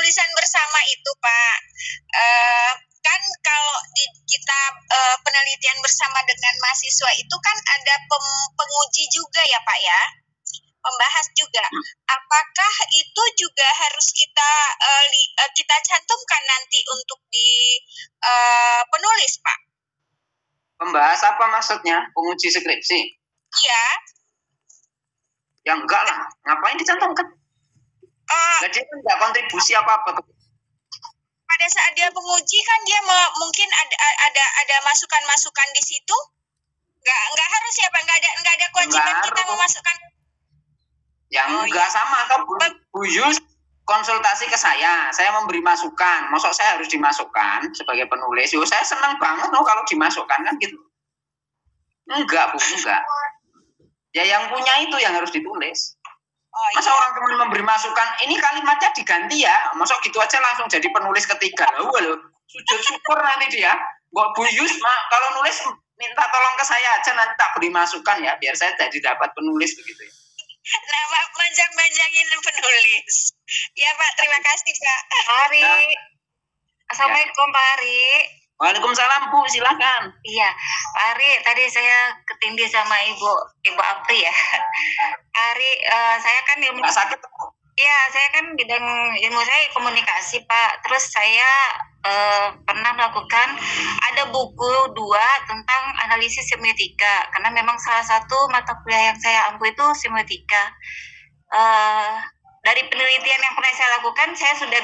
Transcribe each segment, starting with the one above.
penulisan bersama itu, Pak, kan kalau kita penelitian bersama dengan mahasiswa itu kan ada penguji juga ya, Pak ya, membahas juga. Apakah itu juga harus kita cantumkan nanti untuk di penulis, Pak? Membahas apa maksudnya? Penguji skripsi? Iya. Ya enggak lah, ngapain dicantumkan? Jadi kan enggak kontribusi apa-apa tuh. Pada saat dia penguji kan dia mungkin ada masukan-masukan di situ. Enggak harus ya, Pak, enggak ada kewajiban kita memasukkan. Ya enggak, sama atau Bu Yus konsultasi ke saya memberi masukan, maksud saya harus dimasukkan sebagai penulis. Yo, saya senang banget kalau dimasukkan kan gitu. Enggak, Bu, enggak. Ya yang punya itu yang harus ditulis. Masa orang kemudian memberi masukan, ini kalimatnya diganti ya, masuk gitu aja langsung jadi penulis ketiga. Loh, sujud syukur nanti dia. Bu Yus, kalau nulis minta tolong ke saya aja, nanti tak beri masukan ya, biar saya jadi dapat penulis begitu ya. Nah, manjang-manjangin penulis. Ya, Pak, terima kasih, Pak. Ari. Assalamualaikum, Pak Ari. Waalaikumsalam, Bu, silakan. Iya, Pak Ari, tadi saya ketindih sama Ibu Apri ya. Ari, saya kan ilmu sakit. Iya, saya kan bidang ilmu saya komunikasi, Pak. Terus saya pernah melakukan ada buku 2 tentang analisis semiotika, karena memang salah satu mata kuliah yang saya ampu itu semiotika. Dari penelitian yang pernah saya lakukan, saya sudah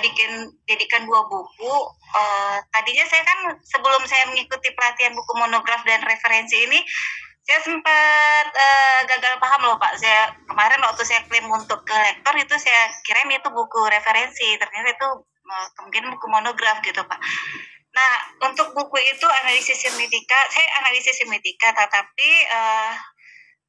jadikan 2 buku. Tadinya saya kan sebelum saya mengikuti pelatihan buku monograf dan referensi ini, saya sempat gagal paham loh, Pak. Saya kemarin waktu saya klaim untuk ke lektor itu saya kirain itu buku referensi, ternyata itu kemungkinan buku monograf gitu, Pak. Nah, untuk buku itu analisis semiotika, saya analisis semiotika, tetapi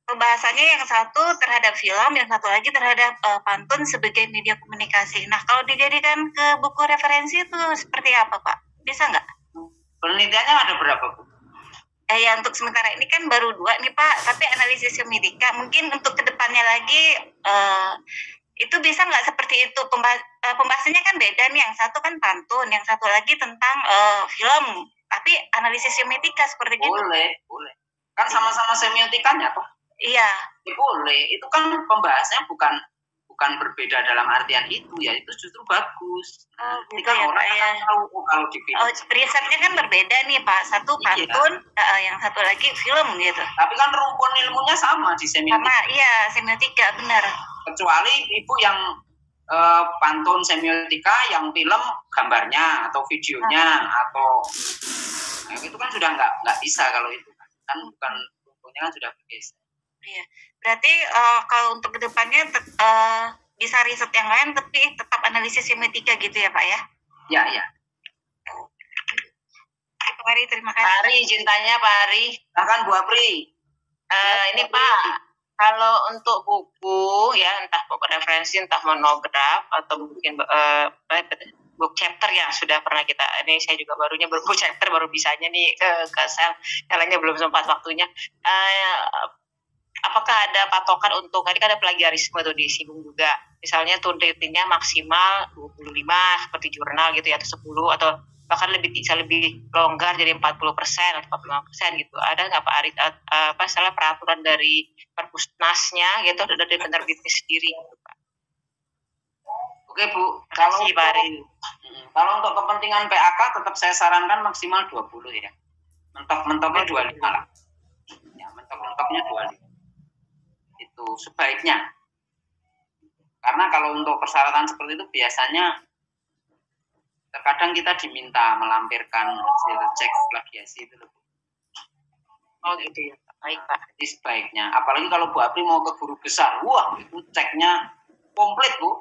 pembahasannya yang satu terhadap film, yang satu lagi terhadap pantun sebagai media komunikasi. Nah, kalau dijadikan ke buku referensi itu seperti apa, Pak? Bisa nggak? Penelitiannya ada berapa, Bu? Ya, untuk sementara ini kan baru 2 nih, Pak. Tapi analisis semiotika, mungkin untuk kedepannya lagi itu bisa nggak seperti itu? Pembahasannya kan beda nih. Yang satu kan pantun, yang satu lagi tentang film. Tapi analisis semiotika seperti itu. Boleh. Kan sama-sama semiotikanya toh. Iya. Boleh. Itu kan pembahasannya bukan berbeda dalam artian itu ya. Itu justru bagus. Gitu ya, orang ya. Tahu kalau di film. Risetnya kan berbeda nih, Pak. Satu pantun, yang satu lagi film gitu. Tapi kan rumpun ilmunya sama di semiotika. Sama, iya, semiotika, benar. Kecuali Ibu yang pantun semiotika, yang film gambarnya atau videonya atau itu kan sudah nggak bisa kalau itu kan bukan rumpunnya kan sudah bergeser. Iya, berarti kalau untuk kedepannya bisa riset yang lain tapi tetap analisis semiotika gitu ya, Pak ya? Ya. Pak Ari, terima kasih. Pak Ari, izin tanya Pak Ari. Silakan Bu Apri. Ini Pak, kalau untuk buku ya, entah buku referensi, entah monograf atau mungkin book chapter yang sudah pernah kita, ini saya juga barunya buku chapter baru bisanya nih ke sel, yang lainnya belum sempat waktunya. Apakah ada patokan untuk, tadi kan ada plagiarisme tuh disinggung juga, misalnya tuh ratingnya maksimal 25 seperti jurnal gitu ya, atau 10 atau bahkan bisa lebih longgar jadi 40% atau 45% gitu. Ada nggak Pak Ari salah peraturan dari Perpusnasnya gitu, dari penerbitnya sendiri gitu, Pak? Oke Bu, kalau untuk kepentingan PAK tetap saya sarankan maksimal 20 ya. Mentok-mentoknya 25 lah. Ya, mentok-mentoknya 25. Itu sebaiknya. Karena kalau untuk persyaratan seperti itu biasanya terkadang kita diminta melampirkan hasil cek plagiasi itu loh. Oh gitu ya, baik Pak. Jadi sebaiknya, apalagi kalau Bu Apri mau ke guru besar, wah itu ceknya komplit Bu.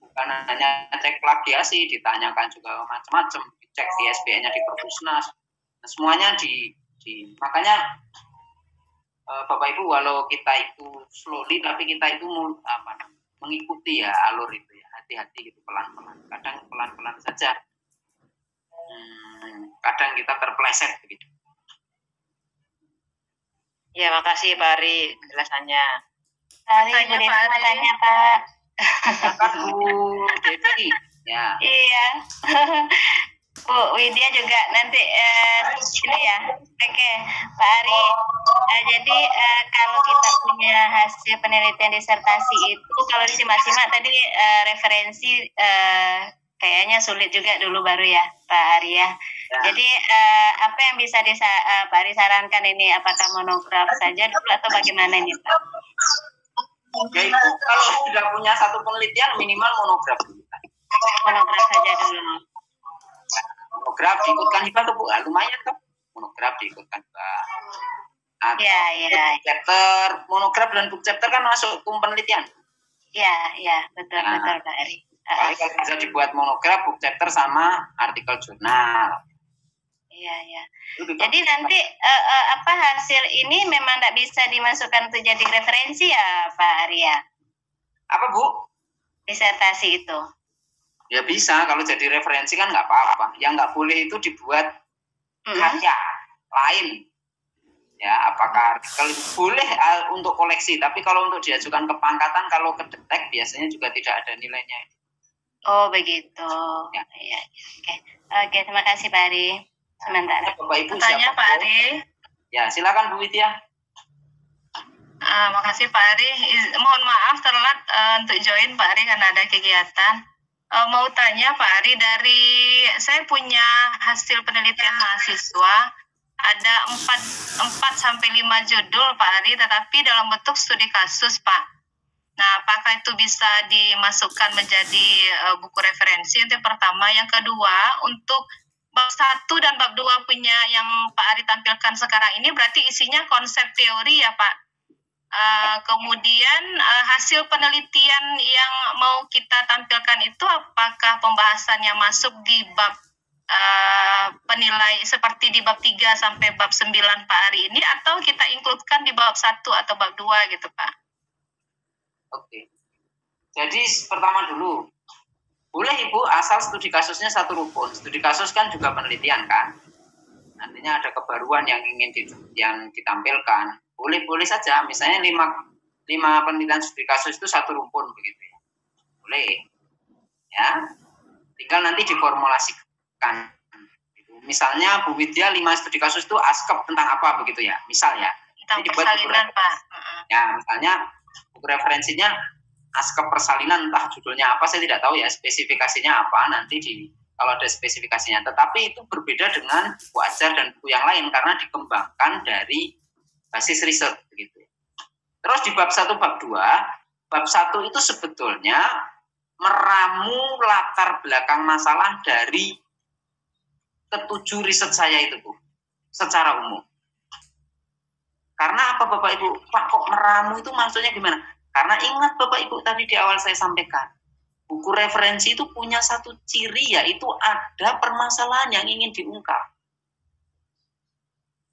Bukan hanya cek plagiasi, ditanyakan juga macam-macam, cek ISBN-nya di Perpusnas. Nah, semuanya makanya Bapak Ibu, walau kita itu slowly tapi kita itu mengikuti ya alur itu ya, hati-hati gitu, pelan-pelan. Kadang pelan-pelan saja. Kadang kita terpeleset begitu. Ya, makasih Pak Ari penjelasannya. Tanya Pak. Silakan Bu Devi. Ya. Iya. Bu Widya juga nanti ini ya. Oke, Pak Ari. Jadi kalau kita punya hasil penelitian disertasi itu, kalau disimak-simak tadi referensi kayaknya sulit juga dulu baru ya, Pak Ari ya. Jadi apa yang bisa Pak Ari sarankan ini? Apakah monograf saja dulu atau bagaimana ini, Pak? Ya itu kalau sudah punya satu penelitian minimal monograf dulu. Monograf saja dulu. Monograf diikutkan hibah tuh Bu, lumayan tuh. Monograf diikutkan hibah. Iya. Chapter, monograf dan book chapter kan masuk penelitian. Iya, betul Pak Ari. Kalau bisa dibuat monograf, book chapter sama artikel jurnal. Iya. Jadi nanti apa hasil ini memang tidak bisa dimasukkan untuk jadi referensi ya Pak Arya? Apa Bu? Disertasi itu. Ya bisa, kalau jadi referensi kan nggak apa-apa. Yang nggak boleh itu dibuat karya lain. Ya, apakah artikel boleh untuk koleksi, tapi kalau untuk diajukan ke pangkatan, kalau ke detek biasanya juga tidak ada nilainya. Oh begitu. Ya. Oke, terima kasih Pak Ari. Sementara. Bapak Ibu tanya Pak Ari. Ya, silakan Bu Widya. Makasih Pak Ari. Mohon maaf telat untuk join Pak Ari karena ada kegiatan. Mau tanya Pak Ari, dari saya punya hasil penelitian mahasiswa ada 4-5 judul Pak Ari, tetapi dalam bentuk studi kasus Pak. Nah, apakah itu bisa dimasukkan menjadi buku referensi? Itu yang pertama. Yang kedua, untuk bab 1 dan bab 2 punya yang Pak Ari tampilkan sekarang ini berarti isinya konsep teori ya Pak. Kemudian hasil penelitian yang mau kita tampilkan itu apakah pembahasannya masuk di bab penilai seperti di bab 3 sampai bab 9 Pak Ari ini, atau kita includekan di bab 1 atau bab 2 gitu Pak? Oke. Jadi pertama dulu, boleh Ibu asal studi kasusnya satu rukun. Studi kasus kan juga penelitian kan. Nantinya ada kebaruan yang ingin yang ditampilkan. Boleh saja. Misalnya 5 penelitian studi kasus itu satu rumpun begitu ya. Boleh. Ya. Tinggal nanti diformulasikan. Misalnya Bu Widya 5 studi kasus itu askep tentang apa begitu ya. Misal ya. Tentang persalinan Pak. Ya, misalnya buku referensinya askep persalinan, entah judulnya apa saya tidak tahu ya, spesifikasinya apa nanti kalau ada spesifikasinya. Tetapi itu berbeda dengan buku ajar dan buku yang lain karena dikembangkan dari basis riset begitu. Terus di bab 1 bab 2, bab 1 itu sebetulnya meramu latar belakang masalah dari ketujuh riset saya itu Bu, secara umum. Karena apa Bapak Ibu? Pak, kok meramu itu maksudnya gimana? Karena ingat Bapak Ibu tadi di awal saya sampaikan, buku referensi itu punya satu ciri, yaitu ada permasalahan yang ingin diungkap.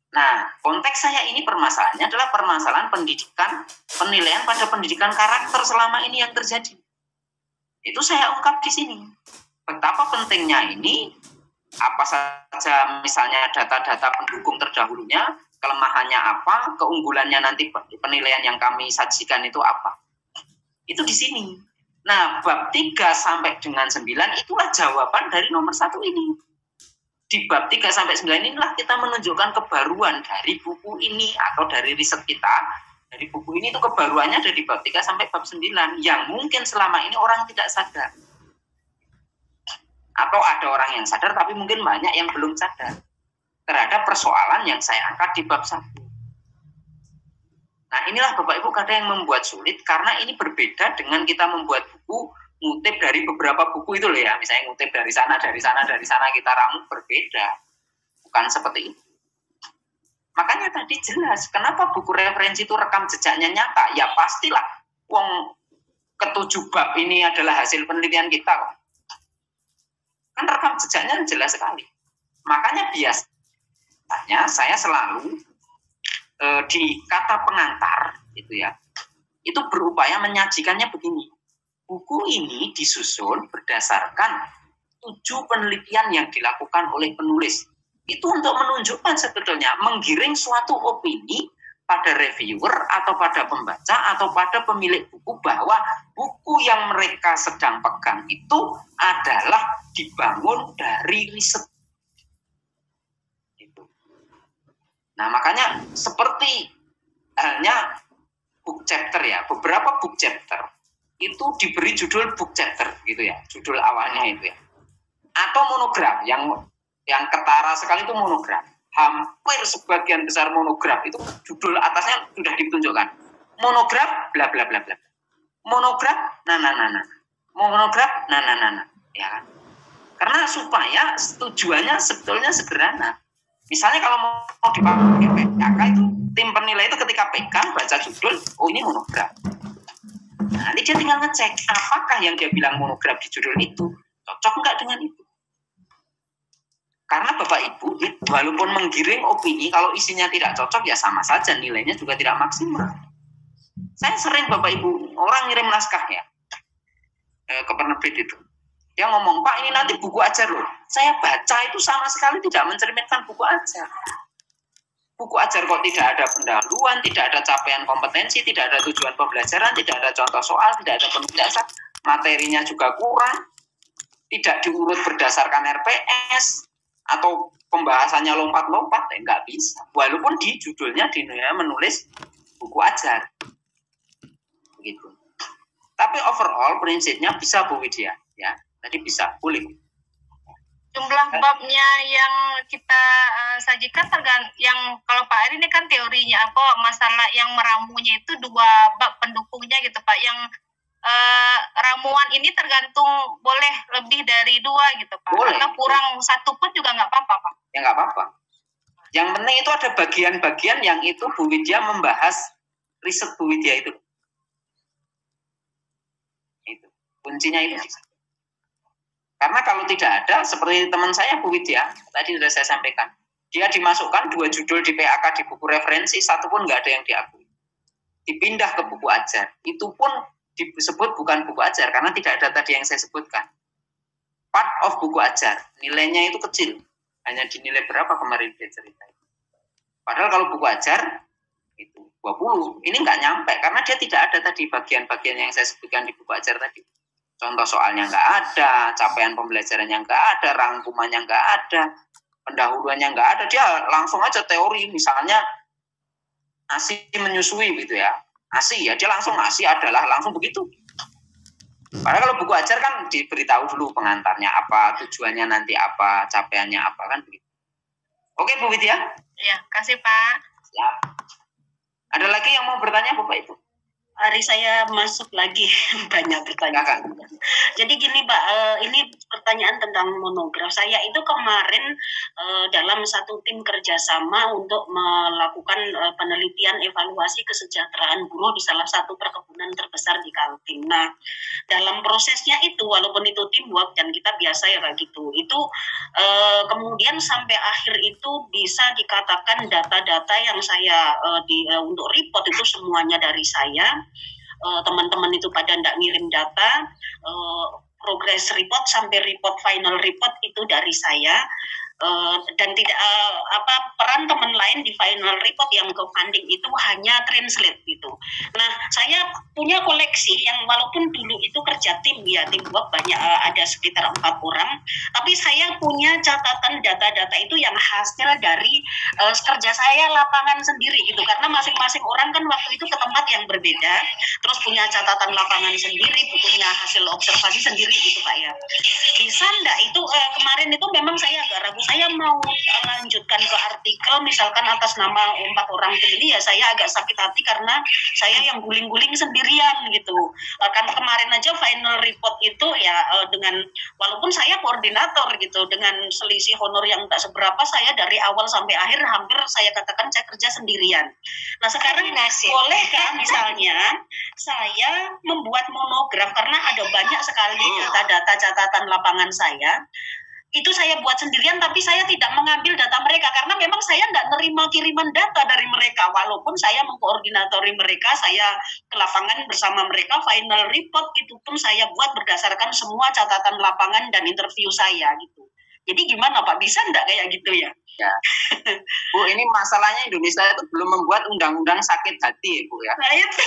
Nah, konteks saya ini permasalahannya adalah permasalahan pendidikan, penilaian pada pendidikan karakter selama ini yang terjadi. Itu saya ungkap di sini. Betapa pentingnya ini, apa saja misalnya data-data pendukung terdahulunya, kelemahannya apa, keunggulannya nanti penilaian yang kami sajikan itu apa. Itu di sini. Nah, bab 3 sampai dengan 9 itulah jawaban dari nomor 1 ini. Di bab 3 sampai 9 inilah kita menunjukkan kebaruan dari buku ini atau dari riset kita. Dari buku ini itu kebaruannya dari bab 3 sampai bab 9 yang mungkin selama ini orang tidak sadar. Atau ada orang yang sadar tapi mungkin banyak yang belum sadar terhadap persoalan yang saya angkat di bab 1. Nah, inilah Bapak Ibu kadang yang membuat sulit karena ini berbeda dengan kita membuat buku ngutip dari beberapa buku itu loh ya. Misalnya ngutip dari sana kita ramu, berbeda. Bukan seperti itu. Makanya tadi jelas kenapa buku referensi itu rekam jejaknya nyata. Ya pastilah wong ketujuh bab ini adalah hasil penelitian kita. Kan rekam jejaknya jelas sekali. Makanya biasanya saya selalu di kata pengantar itu ya, itu berupaya menyajikannya begini. Buku ini disusun berdasarkan 7 penelitian yang dilakukan oleh penulis. Itu untuk menunjukkan sebetulnya menggiring suatu opini pada reviewer atau pada pembaca atau pada pemilik buku bahwa buku yang mereka sedang pegang itu adalah dibangun dari riset. Gitu. Nah, makanya seperti halnya book chapter ya, beberapa book chapter itu diberi judul book chapter gitu ya, judul awalnya itu ya. Atau monograf yang ketara sekali itu monograf. Hampir sebagian besar monograf itu judul atasnya sudah ditunjukkan. Monograf bla bla bla bla. Monograf monograf ya kan. Karena supaya tujuannya sebetulnya sederhana. Misalnya kalau mau dipakai PKK itu tim penilai itu ketika pegang baca judul, oh ini monograf. Nah, nanti dia tinggal ngecek apakah yang dia bilang monograf di judul itu cocok enggak dengan itu. Karena Bapak Ibu, walaupun menggiring opini, kalau isinya tidak cocok, ya sama saja, nilainya juga tidak maksimal. Saya sering Bapak Ibu, orang ngirim naskah ya, ke penerbit itu. Dia ngomong, Pak ini nanti buku ajar loh. Saya baca itu sama sekali tidak mencerminkan buku ajar. Buku ajar kok tidak ada pendahuluan, tidak ada capaian kompetensi, tidak ada tujuan pembelajaran, tidak ada contoh soal, tidak ada penugasan, materinya juga kurang, tidak diurut berdasarkan RPS, atau pembahasannya lompat-lompat, nggak bisa. Walaupun di judulnya menulis buku ajar, begitu. Tapi overall prinsipnya bisa Bu Widya, ya. Tadi bisa, boleh. Jumlah babnya yang kita sajikan yang kalau Pak Ari ini kan teorinya, masalah yang meramunya itu 2 bab pendukungnya gitu Pak, yang ramuan ini tergantung boleh lebih dari 2 gitu Pak. Boleh. Karena kurang 1 pun juga nggak apa-apa Pak. Ya nggak apa-apa. Yang penting itu ada bagian-bagian yang itu Bu Widya membahas riset Bu Widya itu. Itu kuncinya itu. Karena kalau tidak ada seperti teman saya Bu Widya tadi sudah saya sampaikan, dia dimasukkan 2 judul di PAK di buku referensi, 1 pun nggak ada yang diakui. Dipindah ke buku ajar, itu pun disebut bukan buku ajar karena tidak ada tadi yang saya sebutkan. Part of buku ajar, nilainya itu kecil, hanya dinilai berapa kemarin dia cerita. Padahal kalau buku ajar itu 20, ini nggak nyampe karena dia tidak ada tadi bagian-bagian yang saya sebutkan di buku ajar tadi. Contoh soalnya nggak ada, capaian pembelajarannya nggak ada, rangkumannya nggak ada, pendahuluannya nggak ada, dia langsung aja teori, misalnya ASI menyusui gitu ya. ASI ya, dia langsung ASI adalah langsung begitu. Padahal kalau buku ajar kan diberitahu dulu pengantarnya apa, tujuannya nanti apa, capaiannya apa kan begitu. Oke Bu Widya? Iya, kasih Pak. Siap. Ada lagi yang mau bertanya Bapak Ibu? Hari saya masuk lagi banyak pertanyaan. Jadi gini Pak, ini pertanyaan tentang monograf. Saya itu kemarin dalam satu tim kerjasama untuk melakukan penelitian evaluasi kesejahteraan buruh di salah satu perkebunan terbesar di Kaltim. Nah, dalam prosesnya itu walaupun itu teamwork dan kita biasa ya kayak gitu, itu kemudian sampai akhir itu bisa dikatakan data-data yang saya untuk report itu semuanya dari saya. Teman-teman itu pada nggak ngirim data, progress report sampai report final report itu dari saya. Dan tidak peran teman lain di final report yang ke funding itu hanya translate gitu. Nah, saya punya koleksi yang walaupun dulu itu kerja tim ya, tim work banyak, ada sekitar 4 orang, tapi saya punya catatan data-data itu yang hasil dari kerja saya lapangan sendiri gitu, karena masing-masing orang kan waktu itu ke tempat yang berbeda, terus punya catatan lapangan sendiri, punya hasil observasi sendiri gitu Pak ya. Bisa enggak itu kemarin itu memang saya agak ragu, saya mau lanjutkan ke artikel misalkan atas nama 4 orang ini ya, saya agak sakit hati karena saya yang guling-guling sendirian gitu. Kan kemarin aja final report itu ya dengan walaupun saya koordinator gitu, dengan selisih honor yang tak seberapa, saya dari awal sampai akhir hampir saya katakan saya kerja sendirian. Nah sekarang bolehkah misalnya saya membuat monograf, karena ada banyak sekali data-data catatan lapangan saya itu saya buat sendirian, tapi saya tidak mengambil data mereka karena memang saya nggak nerima kiriman data dari mereka, walaupun saya mengkoordinatori mereka, saya ke lapangan bersama mereka, final report itu pun saya buat berdasarkan semua catatan lapangan dan interview saya gitu. Jadi gimana Pak, bisa enggak kayak gitu ya? Ya, Bu, ini masalahnya Indonesia itu belum membuat undang-undang sakit hati, Bu ya. Nah, itu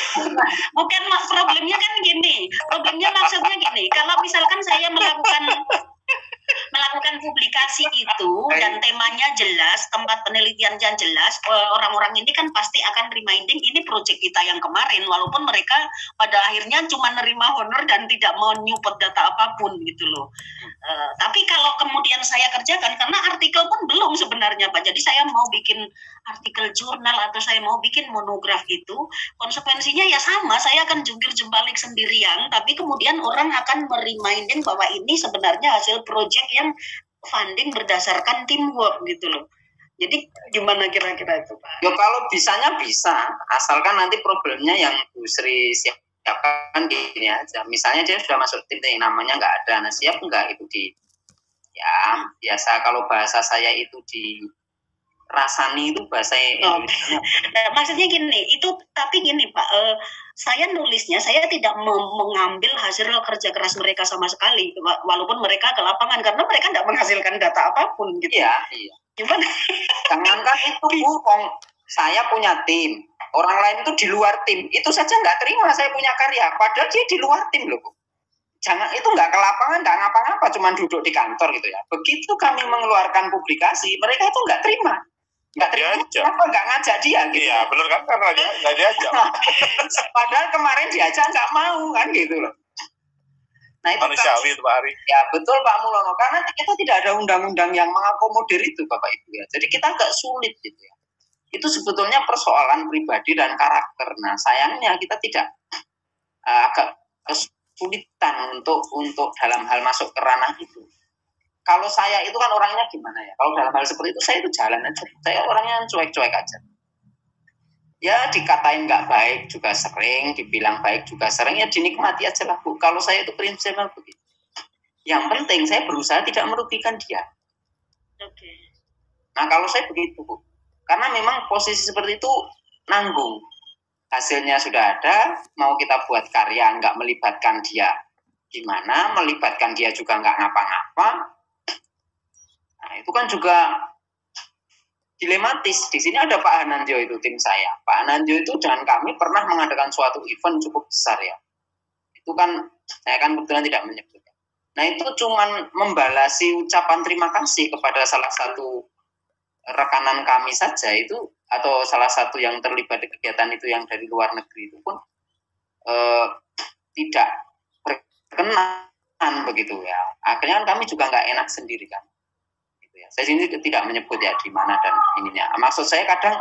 bukan problemnya kan gini. Problemnya maksudnya gini, kalau misalkan saya melakukan publikasi itu dan temanya jelas, tempat penelitian yang jelas, orang-orang ini kan pasti akan reminding ini proyek kita yang kemarin, walaupun mereka pada akhirnya cuma nerima honor dan tidak mau nyupot data apapun gitu loh. Tapi kalau kemudian saya kerjakan, karena artikel pun belum sebenarnya Pak, jadi saya mau bikin artikel jurnal atau saya mau bikin monograf itu, konsekuensinya ya sama, saya akan jungkir jembalik sendirian, tapi kemudian orang akan mereminding bahwa ini sebenarnya hasil proyek yang funding berdasarkan teamwork gitu loh. Jadi gimana kira-kira itu Pak? Ya kalau bisanya bisa, asalkan nanti problemnya yang Bu Sri siapkan gini aja. Misalnya dia sudah masuk tim yang namanya nggak ada, nah siap nggak itu ya biasa kalau bahasa saya itu rasani itu bahasa Indonesia. Maksudnya gini, itu tapi gini Pak, saya nulisnya saya tidak mengambil hasil kerja keras mereka sama sekali, walaupun mereka ke lapangan karena mereka tidak menghasilkan data apapun gitu. Iya. Gimana? Jangankan itu Bu, saya punya tim, orang lain itu di luar tim, itu saja nggak terima saya punya karya, padahal dia di luar tim loh Bu. Jangan itu nggak ke lapangan, nggak ngapa-ngapa, cuma duduk di kantor gitu ya. Begitu kami mengeluarkan publikasi, mereka itu nggak terima. Nggak kenapa nggak ngajak dia gitu. Iya benar kan, karena nggak diajak. Padahal kemarin diajak nggak mau kan gitu loh. Nah itu manusiawi itu Pak Ari. Ya betul Pak Mulono, karena kita tidak ada undang-undang yang mengakomodir itu Bapak Ibu ya. Jadi kita agak sulit gitu ya. Itu sebetulnya persoalan pribadi dan karakter. Nah sayangnya kita tidak agak kesulitan untuk dalam hal masuk ke ranah itu. Kalau saya itu kan orangnya gimana ya? Kalau dalam hal seperti itu saya itu jalan aja. Saya orangnya cuek-cuek aja. Ya dikatain nggak baik juga sering, dibilang baik juga sering, ya dinikmati aja lah Bu. Kalau saya itu prinsipnya begitu. Yang penting saya berusaha tidak merugikan dia. Oke. Nah kalau saya begitu Bu. Karena memang posisi seperti itu nanggung. Hasilnya sudah ada, mau kita buat karya nggak melibatkan dia. Gimana? Melibatkan dia juga nggak ngapa-ngapa. Nah, itu kan juga dilematis. Di sini ada Pak Hananjo itu tim saya. Pak Hananjo itu dan kami pernah mengadakan suatu event cukup besar ya. Itu kan saya kan kebetulan tidak menyebutnya. Nah itu cuman membalasi ucapan terima kasih kepada salah satu rekanan kami saja itu, atau salah satu yang terlibat di kegiatan itu yang dari luar negeri itu pun tidak berkenan begitu ya. Akhirnya kan kami juga nggak enak sendiri kan. Saya sini tidak menyebut ya di mana dan ininya. Maksud saya kadang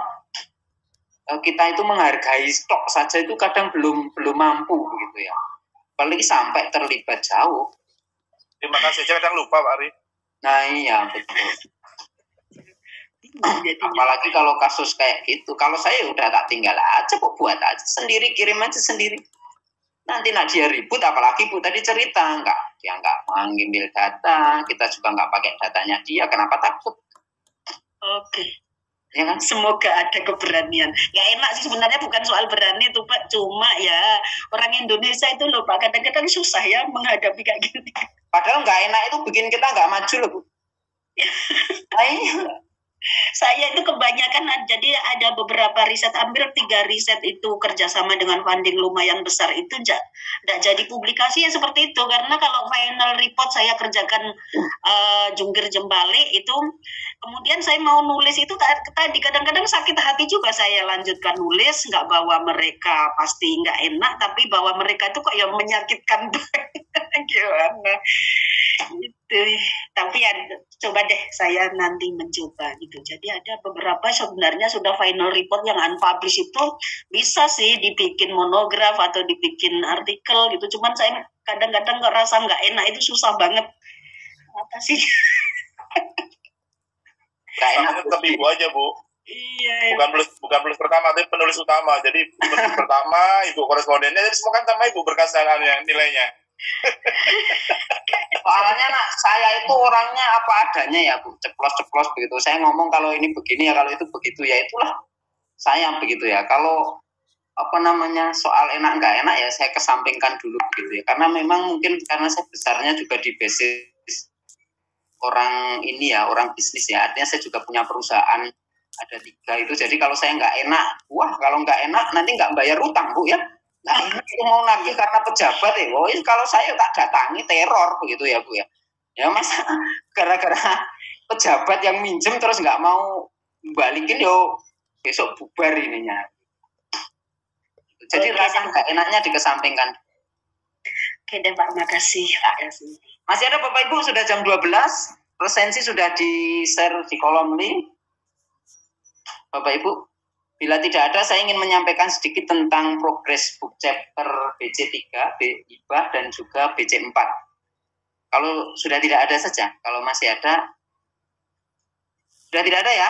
kita itu menghargai stok saja itu kadang belum mampu begitu ya. Apalagi sampai terlibat jauh. Terima kasih, saya kadang lupa Pak Ari. Nah iya betul. Apalagi kalau kasus kayak gitu, kalau saya udah tak tinggal aja kok, buat aja sendiri, kirim aja sendiri. Nanti nak dia ribut, apalagi Bu tadi cerita dia nggak mengambil data, kita juga nggak pakai datanya dia, kenapa takut? Oke. Ya kan? Semoga ada keberanian. Ya enak sih sebenarnya, bukan soal berani tuh Pak, cuma ya orang Indonesia itu loh Pak kadang-kadang susah ya menghadapi kayak gini. Padahal nggak enak itu bikin kita nggak maju loh Bu. Saya itu kebanyakan, jadi ada beberapa riset, hampir 3 riset itu kerjasama dengan funding lumayan besar itu tidak jadi publikasi ya seperti itu, karena kalau final report saya kerjakan jungkir jembalik itu, kemudian saya mau nulis itu tadi kadang-kadang sakit hati juga saya lanjutkan nulis, nggak bahwa mereka pasti nggak enak, tapi bahwa mereka itu kok yang menyakitkan gimana gitu. Tapi ya coba deh saya nanti mencoba gitu. Jadi ada beberapa sebenarnya sudah final report yang unpublished itu bisa sih dibikin monograf atau dibikin artikel gitu. Cuman saya kadang-kadang ngerasa nggak enak, itu susah banget. Apa sih? Gak enak tetap Ibu aja Bu. Iya. Bukan penulis pertama, tapi penulis utama. Jadi penulis pertama, Ibu korespondennya, jadi semua kan sama Ibu berkasangannya nilainya. Soalnya saya itu orangnya apa adanya ya Bu, ceplos-ceplos begitu. Saya ngomong kalau ini begini ya, kalau itu begitu ya, itulah saya begitu ya. Kalau soal enak nggak enak ya saya kesampingkan dulu gitu ya. Karena memang mungkin karena saya besarnya juga di basis orang ini ya, orang bisnis ya. Artinya saya juga punya perusahaan ada 3 itu. Jadi kalau saya nggak enak, kalau nggak enak nanti nggak bayar utang Bu ya. Nggak enak itu mau nagih karena pejabat ya. Oh, kalau saya tak datangi teror begitu ya Bu ya. Ya masa gara-gara pejabat yang minjem terus nggak mau balikin yo besok bubar ininya. Jadi rasa nggak enaknya dikesampingkan. Oke deh Pak, makasih. Masih ada Bapak Ibu, sudah jam 12, resensi sudah di-share di kolom link. Bapak Ibu, bila tidak ada, saya ingin menyampaikan sedikit tentang progres book chapter BC3, IBAH, dan juga BC4. Kalau sudah tidak ada saja, kalau masih ada, sudah tidak ada ya?